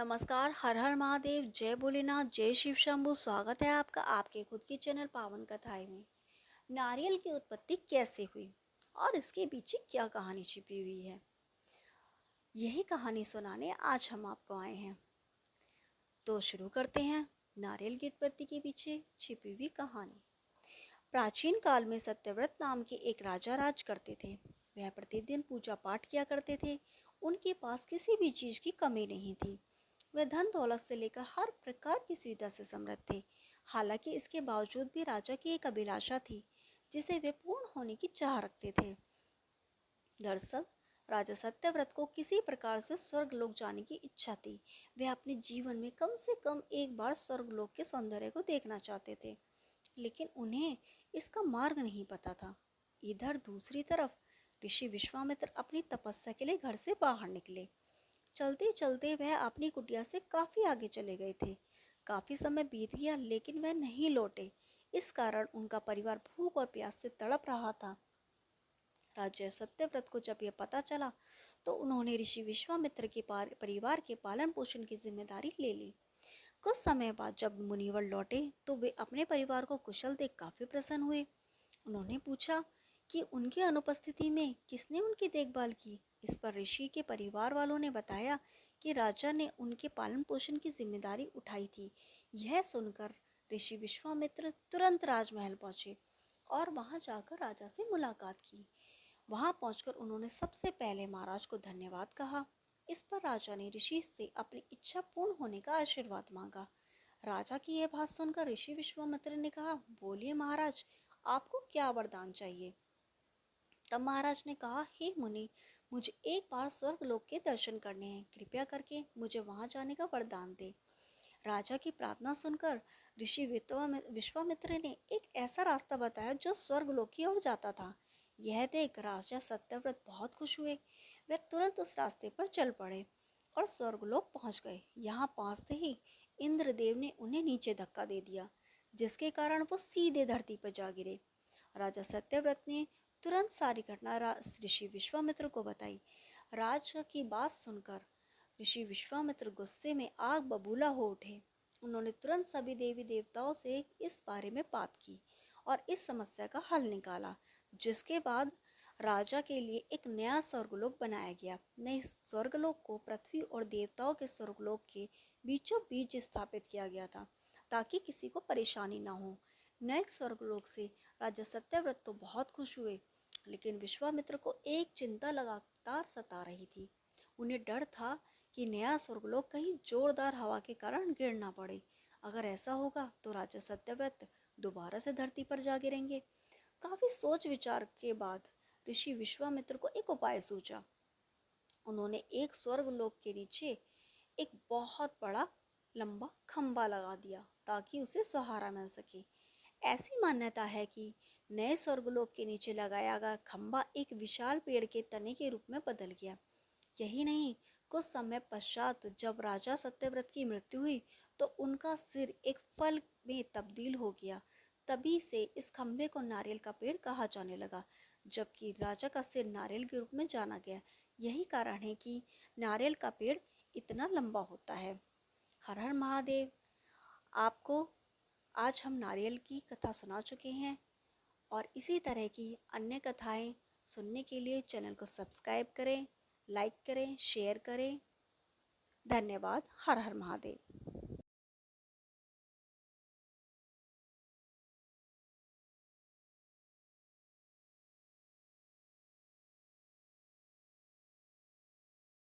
नमस्कार। हर हर महादेव, जय भोलेनाथ, जय शिव शंभू। स्वागत है आपका आपके खुद की चैनल पावन कथाएं में। नारियल की उत्पत्ति कैसे हुई और इसके पीछे क्या कहानी छिपी हुई है, यही कहानी सुनाने आज हम आपको आए हैं। तो शुरू करते हैं नारियल की उत्पत्ति के पीछे छिपी हुई कहानी। प्राचीन काल में सत्यव्रत नाम के एक राजा राज करते थे। वह प्रतिदिन पूजा पाठ किया करते थे। उनके पास किसी भी चीज की कमी नहीं थी। वह धन दौलत से लेकर हर प्रकार की सुविधा से समृद्ध थे। हालांकि इसके बावजूद भी राजा की एक अभिलाषा थी जिसे वे पूर्ण होने की चाह रखते थे। दरअसल राजा सत्यव्रत को किसी प्रकार से स्वर्गलोक जाने की इच्छा थी। वे अपने जीवन में कम से कम एक बार स्वर्गलोक के सौंदर्य को देखना चाहते थे, लेकिन उन्हें इसका मार्ग नहीं पता था। इधर दूसरी तरफ ऋषि विश्वामित्र अपनी तपस्या के लिए घर से बाहर निकले। चलते चलते वह अपनी कुटिया से काफी आगे चले गए थे। काफी समय बीत गया लेकिन वह नहीं लौटे। इस कारण उनका परिवार भूख और प्यास से तड़प रहा था। राजा सत्यव्रत को जब यह पता चला तो उन्होंने ऋषि विश्वामित्र के परिवार के पालन पोषण की जिम्मेदारी ले ली। कुछ समय बाद जब मुनिवर लौटे तो वे अपने परिवार को कुशल देख काफी प्रसन्न हुए। उन्होंने पूछा कि उनकी अनुपस्थिति में किसने उनकी देखभाल की। इस पर ऋषि के परिवार वालों ने बताया कि राजा ने उनके पालन पोषण की जिम्मेदारी उठाई थी। यह सुनकर ऋषि विश्वामित्र तुरंत राजमहल पहुंचे और वहां जाकर राजा से मुलाकात की। वहां पहुंचकर उन्होंने सबसे पहले महाराज को धन्यवाद कहा। इस पर राजा ने ऋषि से अपनी इच्छा पूर्ण होने का आशीर्वाद मांगा। राजा की यह बात सुनकर ऋषि विश्वामित्र ने कहा, बोलिए महाराज, आपको क्या वरदान चाहिए। तब महाराज ने कहा, हे मुनि, मुझे एक बार स्वर्गलोक के दर्शन करने हैं। कृपया करके मुझे वहां जाने का वरदान दे। राजा की प्रार्थना सुनकर ऋषि विश्वामित्र ने एक ऐसा रास्ता बताया जो स्वर्गलोक की ओर जाता था। यह देख राजा सत्यव्रत बहुत खुश हुए। वे तुरंत उस रास्ते पर चल पड़े और स्वर्गलोक पहुंच गए। यहाँ पहुंचते ही इंद्रदेव ने उन्हें नीचे धक्का दे दिया, जिसके कारण वो सीधे धरती पर जा गिरे। राजा सत्यव्रत ने तुरंत सारी घटना ऋषि विश्वामित्र को बताई। राजा की बात सुनकर ऋषि विश्वामित्र गुस्से में आग बबूला हो उठे। उन्होंने तुरंत सभी देवी देवताओं से इस बारे में बात की और इस समस्या का हल निकाला, जिसके बाद राजा के लिए एक नया स्वर्गलोक बनाया गया। नए स्वर्गलोक को पृथ्वी और देवताओं के स्वर्गलोक के बीचों बीच स्थापित किया गया था, ताकि किसी को परेशानी ना हो। नए स्वर्गलोक से राजा सत्यव्रत तो बहुत खुश हुए, लेकिन विश्वामित्र को एक चिंता लगातार सता रही थी। उन्हें डर था कि नया स्वर्गलोक कहीं जोरदार हवा के कारण गिर ना पड़े। अगर ऐसा होगा तो राजा सत्यव्रत दोबारा से धरती पर जा गिरेंगे। काफी सोच विचार के बाद ऋषि विश्वामित्र को एक उपाय सूझा। उन्होंने एक स्वर्गलोक के नीचे एक बहुत बड़ा लंबा खंबा लगा दिया ताकि उसे सहारा मिल सके। ऐसी मान्यता है कि नए स्वर्गलोक के नीचे लगाया गया खंबा एक विशाल पेड़ के तने के रूप में बदल गया। यही नहीं, कुछ समय पश्चात जब राजा सत्यव्रत की मृत्यु हुई तो उनका सिर एक फल में तब्दील हो गया। तभी से इस खंबे को नारियल का पेड़ कहा जाने लगा, जबकि राजा का सिर नारियल के रूप में जाना गया। यही कारण है कि नारियल का पेड़ इतना लंबा होता है। हर हर महादेव। आपको आज हम नारियल की कथा सुना चुके हैं और इसी तरह की अन्य कथाएं सुनने के लिए चैनल को सब्सक्राइब करें, लाइक करें, शेयर करें। धन्यवाद। हर हर महादेव।